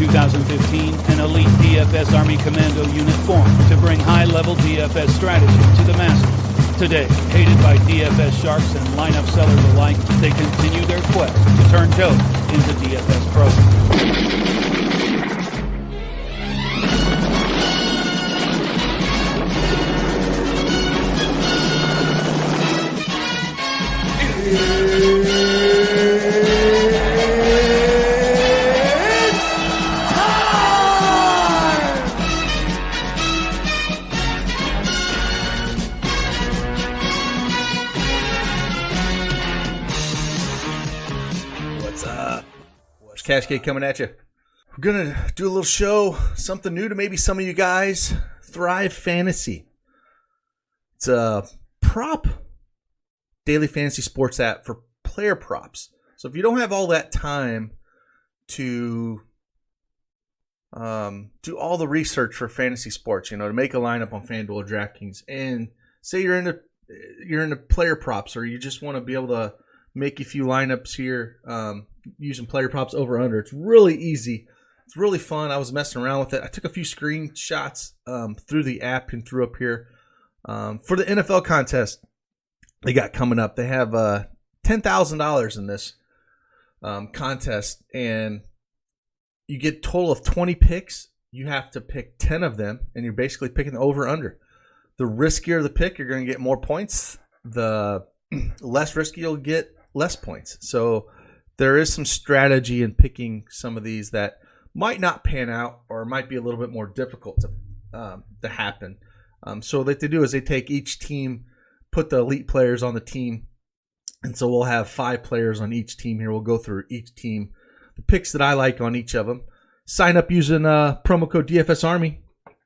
2015, an elite DFS Army commando unit formed to bring high-level DFS strategy to the masses. Today, hated by DFS sharks and lineup sellers alike, they continue their quest to turn Joe into DFS pros. CashKeg coming at you. We're going to do a little show, something new to maybe some of you guys. Thrive Fantasy. It's a prop daily fantasy sports app for player props. So if you don't have all that time to do all the research for fantasy sports, to make a lineup on FanDuel or DraftKings, and say you're into player props, or you just want to be able to make a few lineups here using player props over under. It's really easy. It's really fun. I was messing around with it. I took a few screenshots through the app and threw up here for the NFL contest they got coming up. They have $10,000 in this contest, and you get a total of 20 picks. You have to pick 10 of them, and you're basically picking the over under. The riskier the pick, you're going to get more points. The less risky, you'll get less points. So there is some strategy in picking some of these that might not pan out or might be a little bit more difficult to happen. So what they do is they take each team, put the elite players on the team, and so we'll have 5 players on each team here. We'll go through each team, the picks that I like on each of them. Sign up using promo code DFS Army.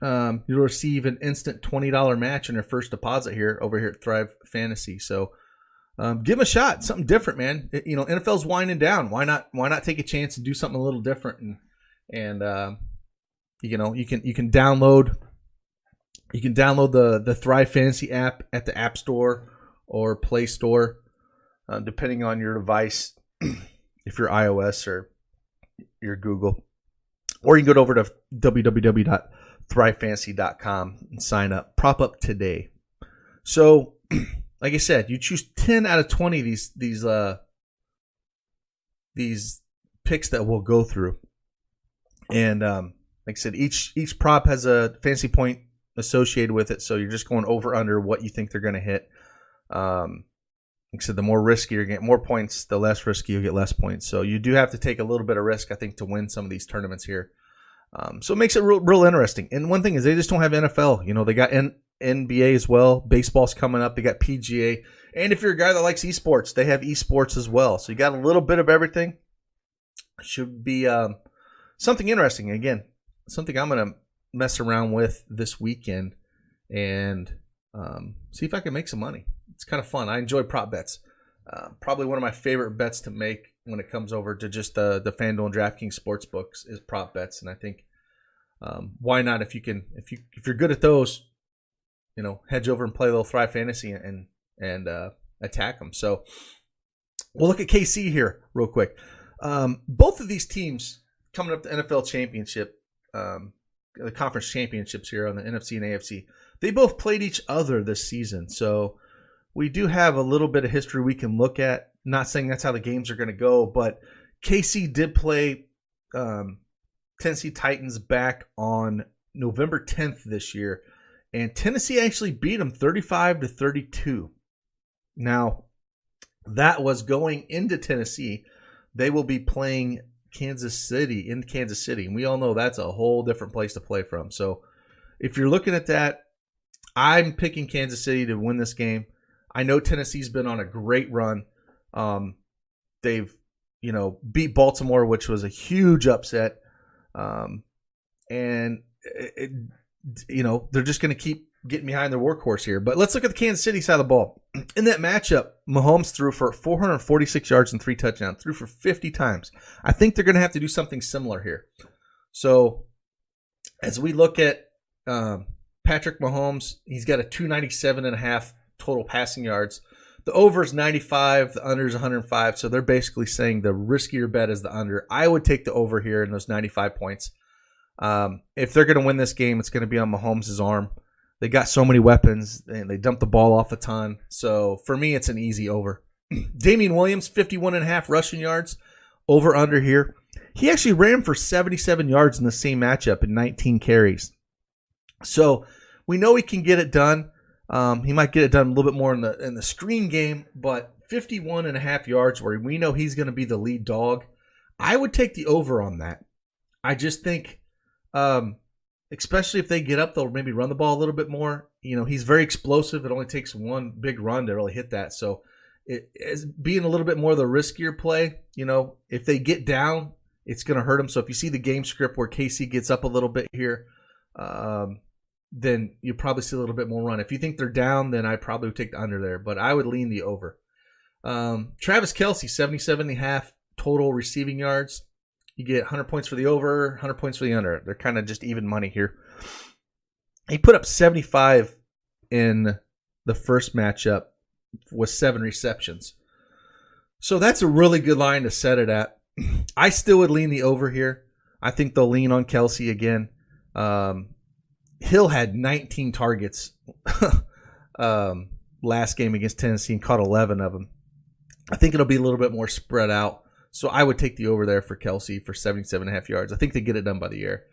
You'll receive an instant $20 match on your first deposit over here at Thrive Fantasy. So give them a shot, something different, man. NFL's winding down. Why not take a chance and do something a little different? And you can download the Thrive Fantasy app at the App Store or Play Store, depending on your device. If you're iOS or you're Google, or you can go over to www.thrivefantasy.com and sign up. Prop up today. So, like I said, you choose 10 out of 20 these picks that we'll go through. And like I said, each prop has a fantasy point associated with it, so you're just going over under what you think they're going to hit. Like I said, the more risky you get more points, the less risky you get less points. So you do have to take a little bit of risk, I think, to win some of these tournaments here. So it makes it real interesting. And one thing is they just don't have NFL. They got NBA as well. Baseball's coming up. They got PGA. And if you're a guy that likes esports, they have esports as well. So you got a little bit of everything. Should be something interesting. Again, something I'm going to mess around with this weekend and see if I can make some money. It's kind of fun. I enjoy prop bets. Probably one of my favorite bets to make when it comes over to just the FanDuel and DraftKings sports books is prop bets. And I think why not, if you're good at those, hedge over and play a little Thrive Fantasy and attack them. So we'll look at KC here real quick. Both of these teams coming up the NFL championship, the conference championships here on the NFC and AFC, they both played each other this season. So we do have a little bit of history we can look at. Not saying that's how the games are going to go, but KC did play Tennessee Titans back on November 10th this year, and Tennessee actually beat them 35-32. Now, that was going into Tennessee. They will be playing Kansas City, and we all know that's a whole different place to play from. So if you're looking at that, I'm picking Kansas City to win this game. I know Tennessee's been on a great run. They've, beat Baltimore, which was a huge upset. And they're just going to keep getting behind their workhorse here. But let's look at the Kansas City side of the ball. In that matchup, Mahomes threw for 446 yards and 3 touchdowns, threw for 50 times. I think they're going to have to do something similar here. So as we look at Patrick Mahomes, he's got a 297.5 total passing yards. The over is 95, the under is 105. So they're basically saying the riskier bet is the under. I would take the over here in those 95 points. If they're going to win this game, it's going to be on Mahomes' arm. They got so many weapons, and they dump the ball off a ton. So for me, it's an easy over. Damian Williams, 51.5 rushing yards. Over under here. He actually ran for 77 yards in the same matchup in 19 carries. So we know he can get it done. He might get it done a little bit more in the screen game, but 51.5 yards where we know he's going to be the lead dog. I would take the over on that. I just think, especially if they get up, they'll maybe run the ball a little bit more. You know, he's very explosive. It only takes one big run to really hit that. So it is being a little bit more of the riskier play. You know, if they get down, it's going to hurt them. So if you see the game script where KC gets up a little bit here, then you probably see a little bit more run. If you think they're down, then I probably would take the under there, but I would lean the over. Travis Kelce, 77.5 total receiving yards. You get 100 points for the over, 100 points for the under. They're kind of just even money here. He put up 75 in the first matchup with 7 receptions. So that's a really good line to set it at. I still would lean the over here. I think they'll lean on Kelce again. Hill had 19 targets last game against Tennessee and caught 11 of them. I think it'll be a little bit more spread out. So I would take the over there for Kelce for 77.5 yards. I think they get it done by the air.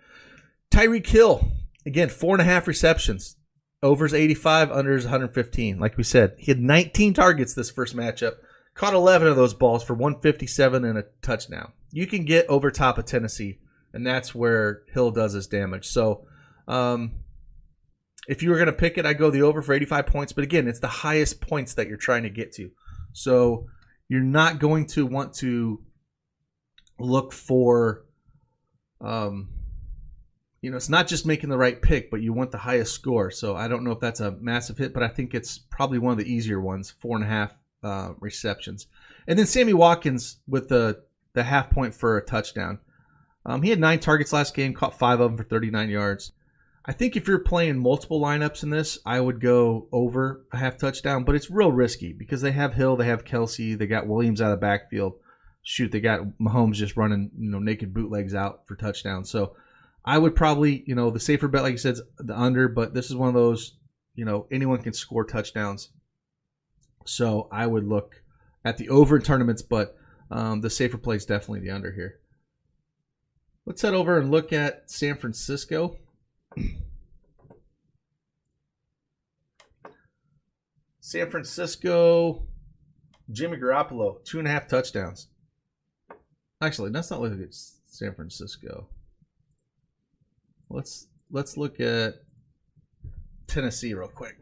Tyreek Hill, again, 4.5 receptions. Over's 85, under's 115. Like we said, he had 19 targets this first matchup. Caught 11 of those balls for 157 and a touchdown. You can get over top of Tennessee, and that's where Hill does his damage. So if you were going to pick it, I'd go the over for 85 points. But again, it's the highest points that you're trying to get to. So you're not going to want to look for, it's not just making the right pick, but you want the highest score. So I don't know if that's a massive hit, but I think it's probably one of the easier ones, 4.5 receptions. And then Sammy Watkins with the half point for a touchdown. He had 9 targets last game, caught 5 of them for 39 yards. I think if you're playing multiple lineups in this, I would go over a half touchdown, but it's real risky because they have Hill, they have Kelce, they got Williams out of the backfield. Shoot, they got Mahomes just running, naked bootlegs out for touchdowns. So I would probably, the safer bet, like you said, is the under, but this is one of those, anyone can score touchdowns. So I would look at the over in tournaments, but the safer play is definitely the under here. Let's head over and look at San Francisco. San Francisco, Jimmy Garoppolo, 2.5 touchdowns. Actually, let's not look at San Francisco. Let's look at Tennessee real quick.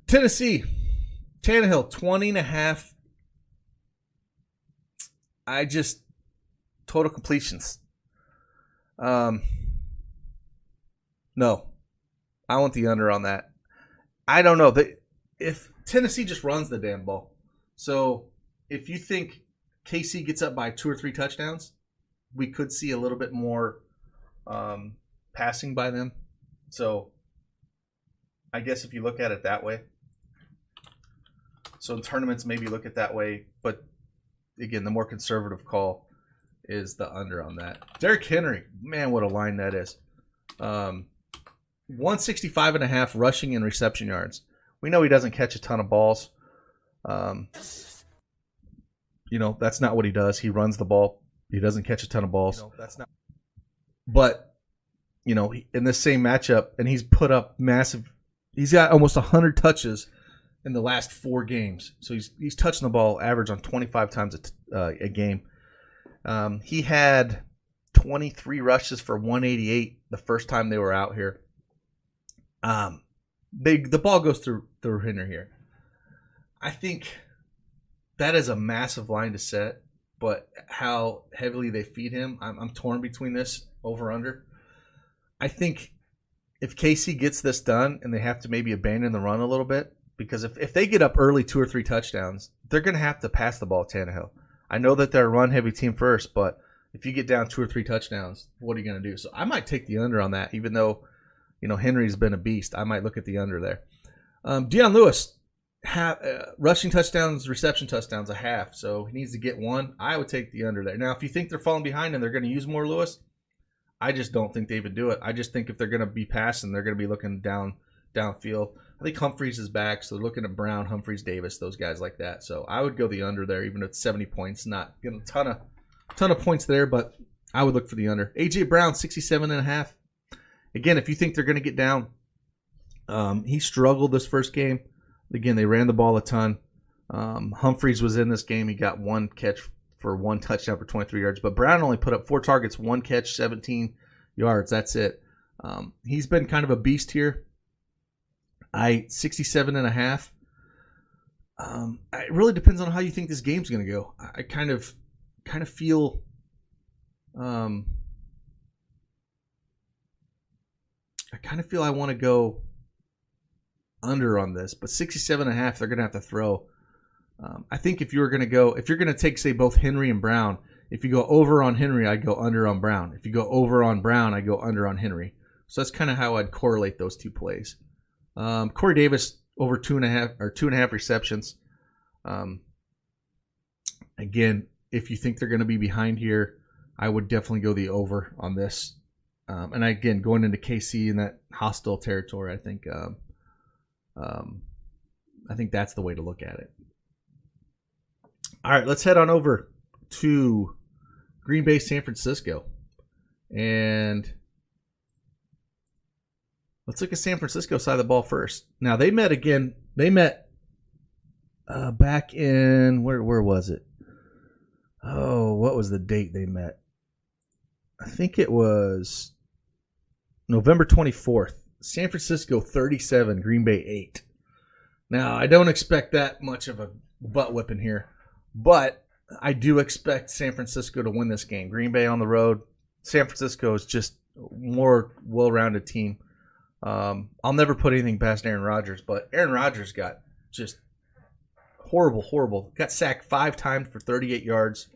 Tennessee, Tannehill, 20.5. Total completions. No, I want the under on that. I don't know. If Tennessee just runs the damn ball. So if you think KC gets up by 2 or 3 touchdowns, we could see a little bit more passing by them. So I guess if you look at it that way. So in tournaments, maybe look at that way. But again, the more conservative call is the under on that. Derrick Henry, man, what a line that is. 165.5 rushing and reception yards. We know he doesn't catch a ton of balls. That's not what he does. He runs the ball. He doesn't catch a ton of balls. That's not. But, in this same matchup, and he's put up massive. He's got almost 100 touches in the last 4 games. So he's touching the ball average on 25 times a game. He had 23 rushes for 188 the first time they were out here. The ball goes through Henry here. I think that is a massive line to set, but how heavily they feed him, I'm torn between this over-under. I think if KC gets this done and they have to maybe abandon the run a little bit, because if they get up early 2 or 3 touchdowns, they're going to have to pass the ball to Tannehill. I know that they're a run-heavy team first, but if you get down 2 or 3 touchdowns, what are you going to do? So I might take the under on that, even though Henry's been a beast. I might look at the under there. Deion Lewis, rushing touchdowns, reception touchdowns, a half. So he needs to get one. I would take the under there. Now, if you think they're falling behind and they're going to use more Lewis, I just don't think they would do it. I just think if they're going to be passing, they're going to be looking downfield. I think Humphreys is back, so they're looking at Brown, Humphreys, Davis, those guys like that. So I would go the under there, even at 70 points. Not getting a ton of points there, but I would look for the under. A.J. Brown, 67.5. Again, if you think they're going to get down, he struggled this first game. Again, they ran the ball a ton. Humphreys was in this game. He got one catch for one touchdown for 23 yards. But Brown only put up 4 targets, 1 catch, 17 yards. That's it. He's been kind of a beast here. 67.5. It really depends on how you think this game's going to go. I kind of feel I want to go under on this, but 67.5, they're going to have to throw. I think if you're going to take, say, both Henry and Brown, if you go over on Henry, I'd go under on Brown. If you go over on Brown, I go under on Henry. So that's kind of how I'd correlate those two plays. Corey Davis over 2.5 receptions. Again, if you think they're going to be behind here, I would definitely go the over on this. And again, going into KC in that hostile territory, I think that's the way to look at it. All right, let's head on over to Green Bay, San Francisco. And let's look at San Francisco side of the ball first. Now, they met back in, where was it? Oh, what was the date they met? I think it was November 24th. San Francisco 37, Green Bay 8. Now, I don't expect that much of a butt whipping here, but I do expect San Francisco to win this game. Green Bay on the road. San Francisco is just a more well-rounded team. I'll never put anything past Aaron Rodgers, but Aaron Rodgers got just horrible. Got sacked 5 times for 38 yards.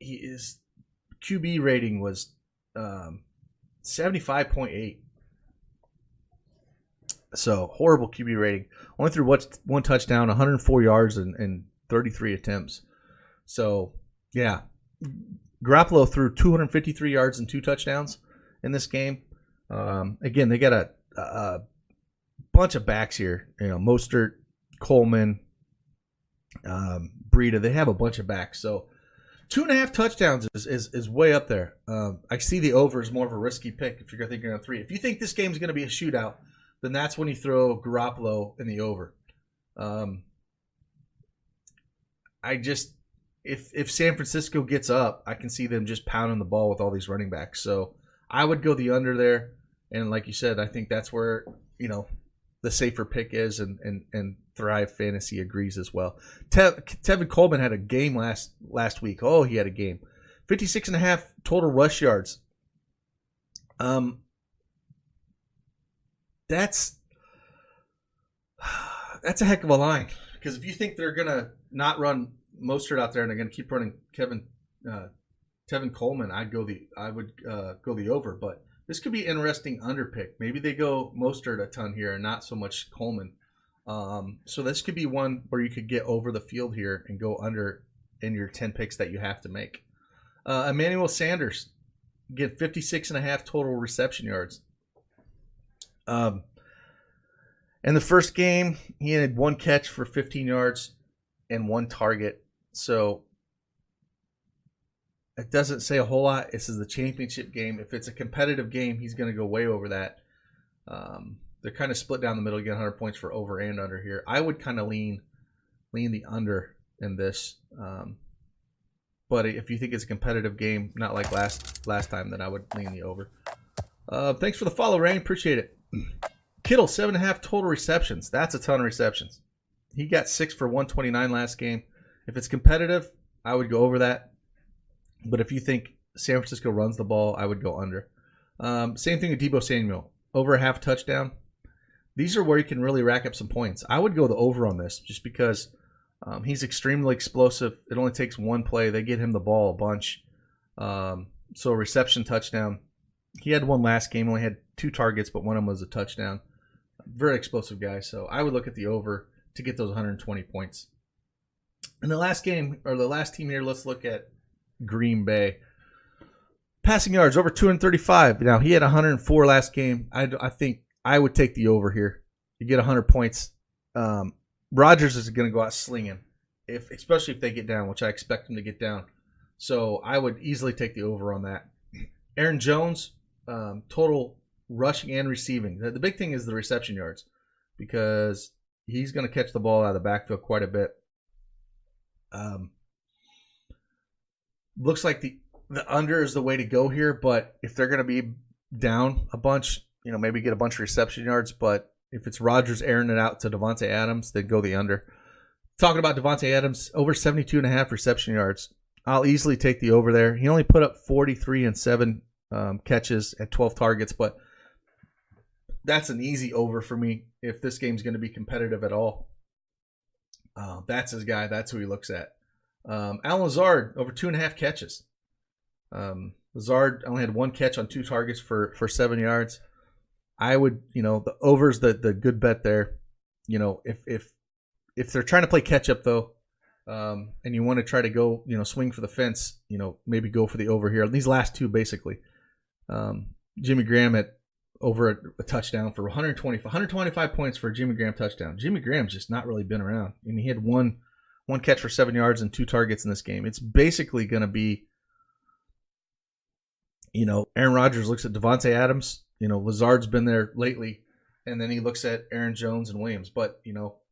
His QB rating was 75.8. So, horrible QB rating. Only threw one touchdown, 104 yards, and 33 attempts. So, yeah. Garoppolo threw 253 yards and 2 touchdowns in this game. Again, they got a bunch of backs here. Mostert, Coleman, Breida. They have a bunch of backs. So, 2.5 touchdowns is way up there. I see the over as more of a risky pick if you're thinking on 3. If you think this game is going to be a shootout, then that's when you throw Garoppolo in the over. If San Francisco gets up, I can see them just pounding the ball with all these running backs. So I would go the under there. And like you said, I think that's where, the safer pick is, and Thrive Fantasy agrees as well. Tevin Coleman had a game last week. Oh, he had a game. 56.5 total rush yards. That's a heck of a line, because if you think they're gonna not run Mostert out there and they're gonna keep running Tevin Coleman, I would go the over. But this could be an interesting under pick. Maybe they go Mostert a ton here and not so much Coleman. So this could be one where you could get over the field here and go under in your 10 picks that you have to make. Emmanuel Sanders, get 56.5 total reception yards. In the first game, he had 1 catch for 15 yards and 1 target. So it doesn't say a whole lot. This is the championship game. If it's a competitive game, he's going to go way over that. They're kind of split down the middle. You get 100 points for over and under here. I would kind of lean the under in this. But if you think it's a competitive game, not like last time, then I would lean the over. Thanks for the follow, Rain. Appreciate it. Kittle, 7.5 total receptions. That's a ton of receptions. He got 6 for 129 last game. If it's competitive, I would go over that. But if you think San Francisco runs the ball, I would go under. Same thing with Deebo Samuel. Over a half touchdown. These are where you can really rack up some points. I would go the over on this just because he's extremely explosive. It only takes 1 play. They get him the ball a bunch. So a reception touchdown. He had 1 last game. Only had 2 targets, but one of them was a touchdown. very explosive guy. So I would look at the over to get those 120 points. In the last game, or the last team here, let's look at Green Bay. Passing yards, over 235. Now, he had 104 last game. I think I would take the over here. You get 100 points. Rodgers is going to go out slinging, especially if they get down, which I expect them to get down. So I would easily take the over on that. Aaron Jones, total rushing and receiving. The big thing is the reception yards, because he's going to catch the ball out of the backfield quite a bit. Looks like the under is the way to go here, but if they're going to be down a bunch, maybe get a bunch of reception yards. But if it's Rodgers airing it out to Davante Adams, then go the under. Talking about Davante Adams, over 72.5 reception yards. I'll easily take the over there. He only put up 43 and 7 catches at 12 targets, but that's an easy over for me if this game's going to be competitive at all. That's his guy. That's who he looks at. Alan Lazard, over 2.5 catches. Lazard only had 1 catch on 2 targets for 7 yards. I would, the over's the good bet there. If they're trying to play catch up though, and you want to try to go, swing for the fence, maybe go for the over here. These last 2 basically. Jimmy Graham at over a touchdown for 125 points for a Jimmy Graham touchdown. Jimmy Graham's just not really been around. I mean, he had one catch for 7 yards and 2 targets in this game. It's basically going to be, Aaron Rodgers looks at Davante Adams. Lazard's been there lately, and then he looks at Aaron Jones and Williams. But,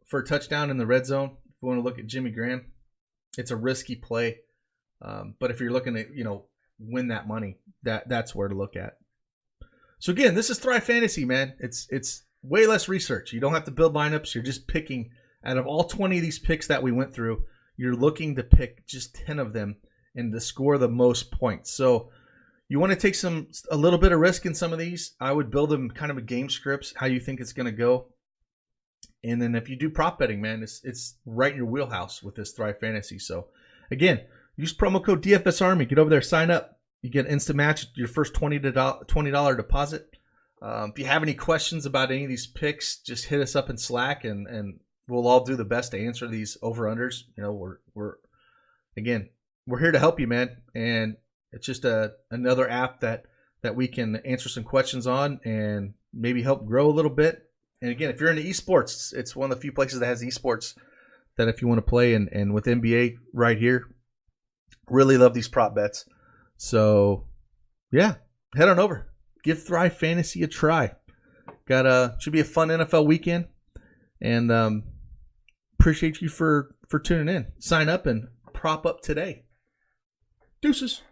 for a touchdown in the red zone, if you want to look at Jimmy Graham, it's a risky play. But if you're looking to, win that money, that's where to look at. So again, this is Thrive Fantasy, man. It's way less research. You don't have to build lineups. You're just picking out of all 20 of these picks that we went through. You're looking to pick just 10 of them and to score the most points. So you want to take a little bit of risk in some of these. I would build them kind of a game scripts, how you think it's going to go. And then if you do prop betting, man, it's right in your wheelhouse with this Thrive Fantasy. So again, use promo code DFS Army. Get over there, sign up. You get instant match your first $20 deposit. If you have any questions about any of these picks, just hit us up in Slack, and we'll all do the best to answer these over-unders. We're here to help you, man. And it's just another app that we can answer some questions on and maybe help grow a little bit. And again, if you're into esports, it's one of the few places that has esports that if you want to play, and with NBA right here, really love these prop bets. So, yeah, head on over. Give Thrive Fantasy a try. Should be a fun NFL weekend, and appreciate you for tuning in. Sign up and prop up today. Deuces.